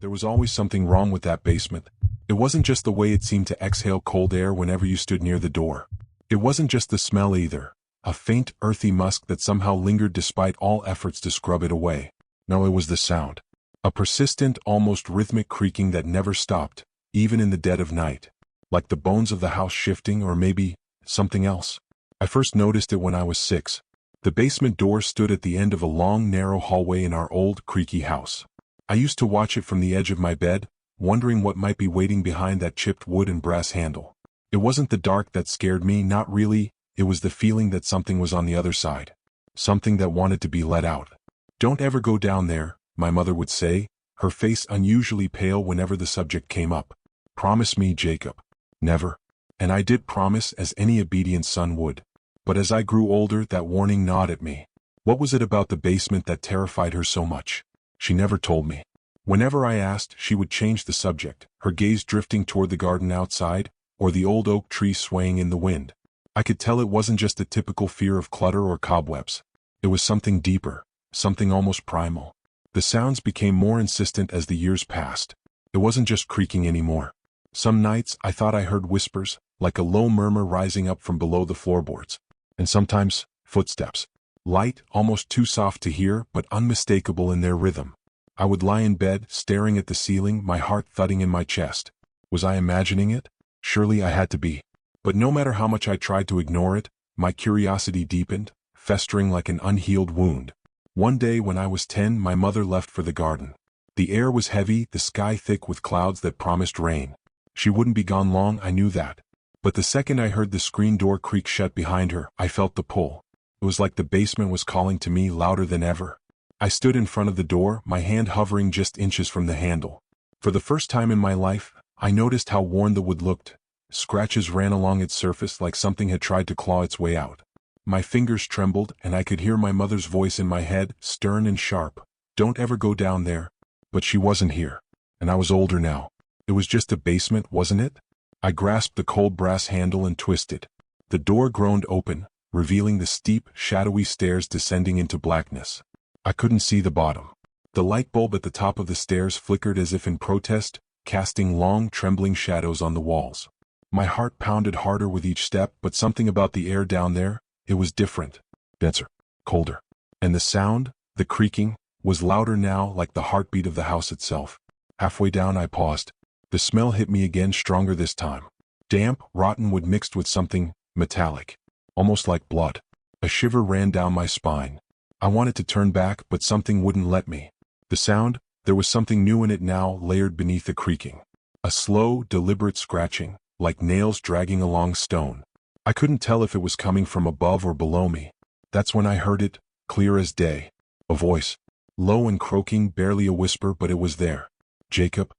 There was always something wrong with that basement. It wasn't just the way it seemed to exhale cold air whenever you stood near the door. It wasn't just the smell either, a faint, earthy musk that somehow lingered despite all efforts to scrub it away. No, it was the sound. A persistent, almost rhythmic creaking that never stopped, even in the dead of night. Like the bones of the house shifting, or maybe something else. I first noticed it when I was 6. The basement door stood at the end of a long, narrow hallway in our old, creaky house. I used to watch it from the edge of my bed, wondering what might be waiting behind that chipped wood and brass handle. It wasn't the dark that scared me, not really, it was the feeling that something was on the other side. Something that wanted to be let out. "Don't ever go down there," my mother would say, her face unusually pale whenever the subject came up. "Promise me, Jacob." Never. And I did promise, as any obedient son would. But as I grew older, that warning gnawed at me. What was it about the basement that terrified her so much? She never told me. Whenever I asked, she would change the subject, her gaze drifting toward the garden outside, or the old oak tree swaying in the wind. I could tell it wasn't just a typical fear of clutter or cobwebs. It was something deeper, something almost primal. The sounds became more insistent as the years passed. It wasn't just creaking anymore. Some nights I thought I heard whispers, like a low murmur rising up from below the floorboards. And sometimes, footsteps. Light, almost too soft to hear, but unmistakable in their rhythm. I would lie in bed, staring at the ceiling, my heart thudding in my chest. Was I imagining it? Surely I had to be. But no matter how much I tried to ignore it, my curiosity deepened, festering like an unhealed wound. One day when I was 10, my mother left for the garden. The air was heavy, the sky thick with clouds that promised rain. She wouldn't be gone long, I knew that. But the second I heard the screen door creak shut behind her, I felt the pull. It was like the basement was calling to me louder than ever. I stood in front of the door, my hand hovering just inches from the handle. For the first time in my life, I noticed how worn the wood looked. Scratches ran along its surface like something had tried to claw its way out. My fingers trembled, and I could hear my mother's voice in my head, stern and sharp. "Don't ever go down there." But she wasn't here. And I was older now. It was just a basement, wasn't it? I grasped the cold brass handle and twisted. The door groaned open, revealing the steep, shadowy stairs descending into blackness. I couldn't see the bottom. The light bulb at the top of the stairs flickered as if in protest, casting long, trembling shadows on the walls. My heart pounded harder with each step, but something about the air down there, it was different. Denser. Colder. And the sound, the creaking, was louder now, like the heartbeat of the house itself. Halfway down I paused. The smell hit me again, stronger this time. Damp, rotten wood mixed with something metallic. Almost like blood. A shiver ran down my spine. I wanted to turn back, but something wouldn't let me. The sound, there was something new in it now, layered beneath the creaking. A slow, deliberate scratching, like nails dragging along stone. I couldn't tell if it was coming from above or below me. That's when I heard it, clear as day. A voice. Low and croaking, barely a whisper, but it was there. "Jacob."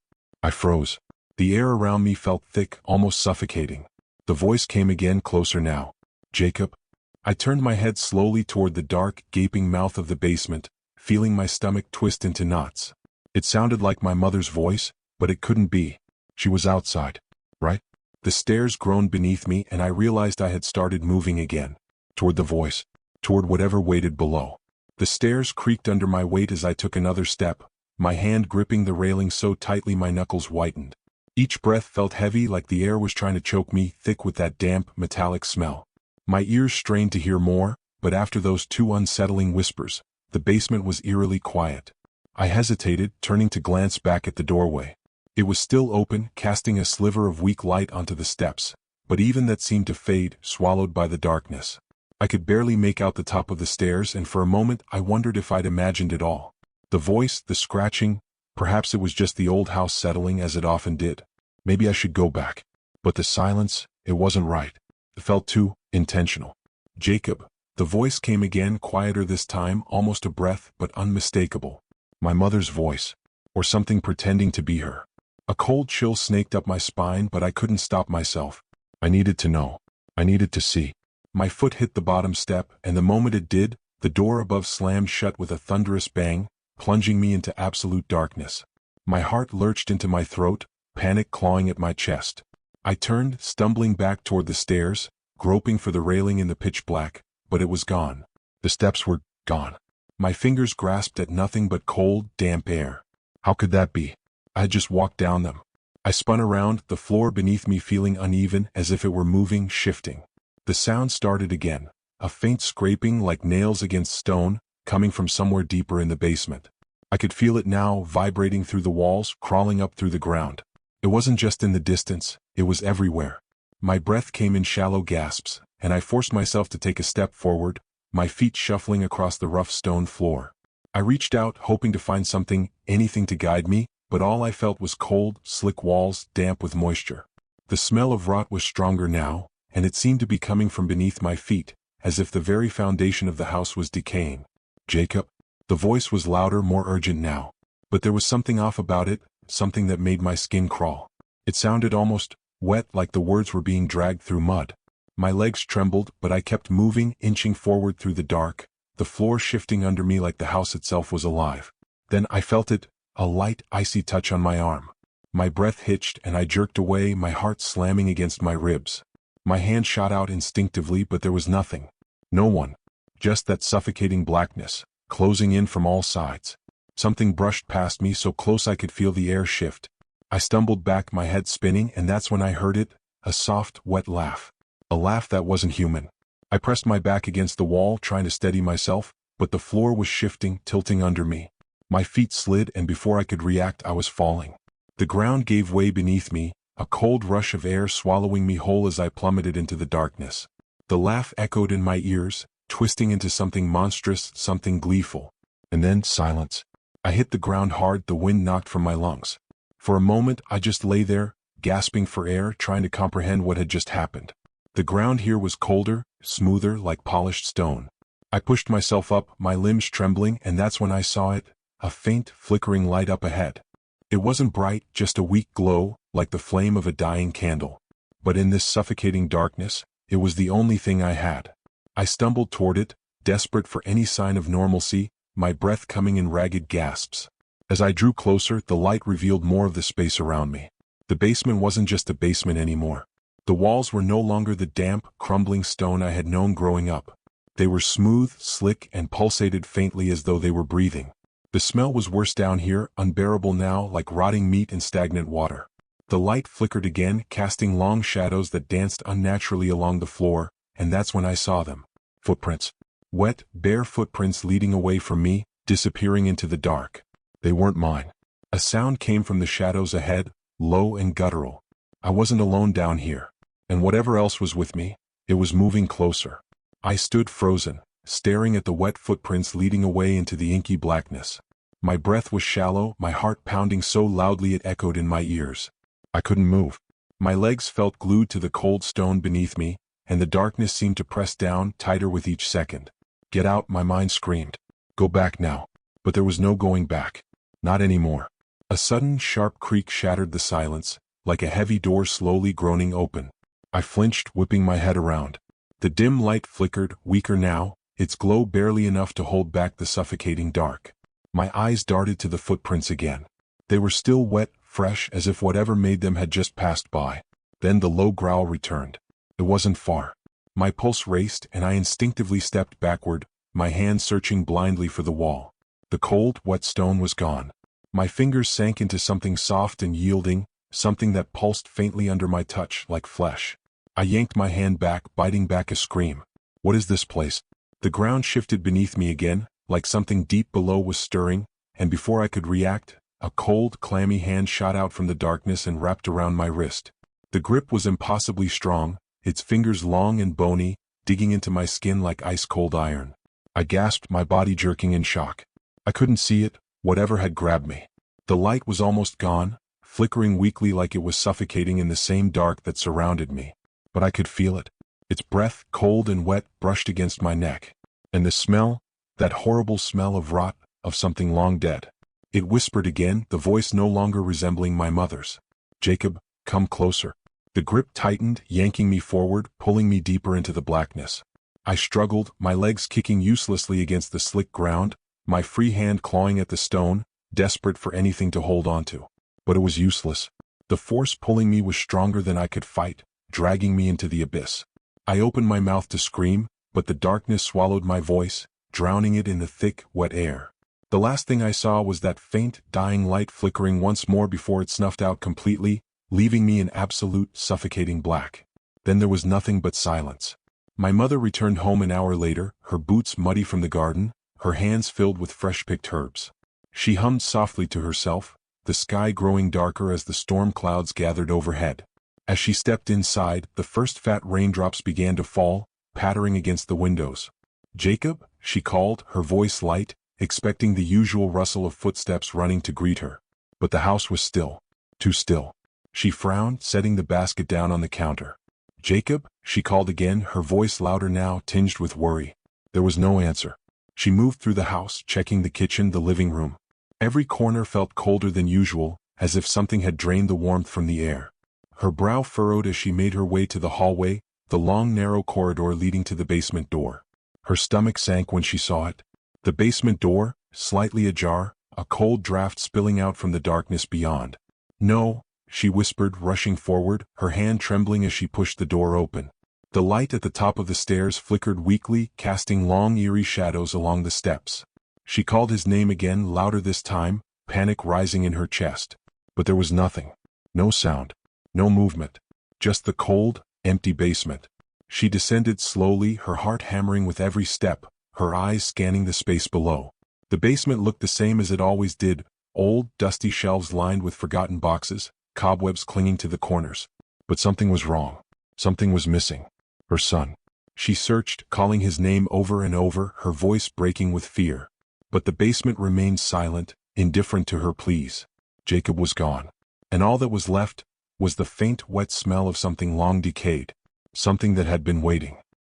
I froze. The air around me felt thick, almost suffocating. The voice came again, closer now. "Jacob." I turned my head slowly toward the dark, gaping mouth of the basement, feeling my stomach twist into knots. It sounded like my mother's voice, but it couldn't be. She was outside. Right? The stairs groaned beneath me, and I realized I had started moving again. Toward the voice. Toward whatever waited below. The stairs creaked under my weight as I took another step, my hand gripping the railing so tightly my knuckles whitened. Each breath felt heavy, like the air was trying to choke me, thick with that damp, metallic smell. My ears strained to hear more, but after those two unsettling whispers, the basement was eerily quiet. I hesitated, turning to glance back at the doorway. It was still open, casting a sliver of weak light onto the steps, but even that seemed to fade, swallowed by the darkness. I could barely make out the top of the stairs, and for a moment I wondered if I'd imagined it all. The voice, the scratching, perhaps it was just the old house settling as it often did. Maybe I should go back. But the silence, it wasn't right. It felt too intentional. "Jacob." The voice came again, quieter this time, almost a breath, but unmistakable. My mother's voice. Or something pretending to be her. A cold chill snaked up my spine, but I couldn't stop myself. I needed to know. I needed to see. My foot hit the bottom step, and the moment it did, the door above slammed shut with a thunderous bang, plunging me into absolute darkness. My heart lurched into my throat, panic clawing at my chest. I turned, stumbling back toward the stairs, groping for the railing in the pitch black, but it was gone. The steps were gone. My fingers grasped at nothing but cold, damp air. How could that be? I had just walked down them. I spun around, the floor beneath me feeling uneven as if it were moving, shifting. The sound started again, a faint scraping like nails against stone, coming from somewhere deeper in the basement. I could feel it now, vibrating through the walls, crawling up through the ground. It wasn't just in the distance, it was everywhere. My breath came in shallow gasps, and I forced myself to take a step forward, my feet shuffling across the rough stone floor. I reached out, hoping to find something, anything to guide me, but all I felt was cold, slick walls, damp with moisture. The smell of rot was stronger now, and it seemed to be coming from beneath my feet, as if the very foundation of the house was decaying. "Jacob?" The voice was louder, more urgent now. But there was something off about it, something that made my skin crawl. It sounded almost wet, like the words were being dragged through mud. My legs trembled, but I kept moving, inching forward through the dark, the floor shifting under me like the house itself was alive. Then I felt it, a light, icy touch on my arm. My breath hitched and I jerked away, my heart slamming against my ribs. My hand shot out instinctively, but there was nothing. No one. Just that suffocating blackness, closing in from all sides. Something brushed past me so close I could feel the air shift. I stumbled back, my head spinning, and that's when I heard it, a soft, wet laugh. A laugh that wasn't human. I pressed my back against the wall, trying to steady myself, but the floor was shifting, tilting under me. My feet slid, and before I could react, I was falling. The ground gave way beneath me, a cold rush of air swallowing me whole as I plummeted into the darkness. The laugh echoed in my ears, twisting into something monstrous, something gleeful. And then silence. I hit the ground hard, the wind knocked from my lungs. For a moment, I just lay there, gasping for air, trying to comprehend what had just happened. The ground here was colder, smoother, like polished stone. I pushed myself up, my limbs trembling, and that's when I saw it, a faint, flickering light up ahead. It wasn't bright, just a weak glow, like the flame of a dying candle. But in this suffocating darkness, it was the only thing I had. I stumbled toward it, desperate for any sign of normalcy, my breath coming in ragged gasps. As I drew closer, the light revealed more of the space around me. The basement wasn't just a basement anymore. The walls were no longer the damp, crumbling stone I had known growing up. They were smooth, slick, and pulsated faintly as though they were breathing. The smell was worse down here, unbearable now, like rotting meat and stagnant water. The light flickered again, casting long shadows that danced unnaturally along the floor, and that's when I saw them. Footprints. Wet, bare footprints leading away from me, disappearing into the dark. They weren't mine. A sound came from the shadows ahead, low and guttural. I wasn't alone down here. And whatever else was with me, it was moving closer. I stood frozen, staring at the wet footprints leading away into the inky blackness. My breath was shallow, my heart pounding so loudly it echoed in my ears. I couldn't move. My legs felt glued to the cold stone beneath me, and the darkness seemed to press down, tighter with each second. "Get out," my mind screamed. "Go back now." But there was no going back. Not anymore. A sudden, sharp creak shattered the silence, like a heavy door slowly groaning open. I flinched, whipping my head around. The dim light flickered, weaker now, its glow barely enough to hold back the suffocating dark. My eyes darted to the footprints again. They were still wet, fresh, as if whatever made them had just passed by. Then the low growl returned. It wasn't far. My pulse raced, and I instinctively stepped backward, my hand searching blindly for the wall. The cold, wet stone was gone. My fingers sank into something soft and yielding, something that pulsed faintly under my touch, like flesh. I yanked my hand back, biting back a scream. "What is this place?" The ground shifted beneath me again, like something deep below was stirring, and before I could react, a cold, clammy hand shot out from the darkness and wrapped around my wrist. The grip was impossibly strong, its fingers long and bony, digging into my skin like ice-cold iron. I gasped, my body jerking in shock. I couldn't see it, whatever had grabbed me. The light was almost gone, flickering weakly like it was suffocating in the same dark that surrounded me. But I could feel it. Its breath, cold and wet, brushed against my neck. And the smell, that horrible smell of rot, of something long dead. It whispered again, the voice no longer resembling my mother's. "Jacob, come closer." The grip tightened, yanking me forward, pulling me deeper into the blackness. I struggled, my legs kicking uselessly against the slick ground, my free hand clawing at the stone, desperate for anything to hold onto. But it was useless. The force pulling me was stronger than I could fight, dragging me into the abyss. I opened my mouth to scream, but the darkness swallowed my voice, drowning it in the thick, wet air. The last thing I saw was that faint, dying light flickering once more before it snuffed out completely, leaving me in absolute, suffocating black. Then there was nothing but silence. My mother returned home an hour later, her boots muddy from the garden, her hands filled with fresh-picked herbs. She hummed softly to herself, the sky growing darker as the storm clouds gathered overhead. As she stepped inside, the first fat raindrops began to fall, pattering against the windows. "Jacob," she called, her voice light, expecting the usual rustle of footsteps running to greet her. But the house was still. Too still. She frowned, setting the basket down on the counter. "Jacob," she called again, her voice louder now, tinged with worry. There was no answer. She moved through the house, checking the kitchen, the living room. Every corner felt colder than usual, as if something had drained the warmth from the air. Her brow furrowed as she made her way to the hallway, the long narrow corridor leading to the basement door. Her stomach sank when she saw it. The basement door, slightly ajar, a cold draft spilling out from the darkness beyond. "No," she whispered, rushing forward, her hand trembling as she pushed the door open. The light at the top of the stairs flickered weakly, casting long eerie shadows along the steps. She called his name again, louder this time, panic rising in her chest. But there was nothing. No sound. No movement. Just the cold, empty basement. She descended slowly, her heart hammering with every step, her eyes scanning the space below. The basement looked the same as it always did, old, dusty shelves lined with forgotten boxes, cobwebs clinging to the corners. But something was wrong. Something was missing. Her son. She searched, calling his name over and over, her voice breaking with fear. But the basement remained silent, indifferent to her pleas. Jacob was gone. And all that was left was the faint, wet smell of something long decayed. Something that had been waiting.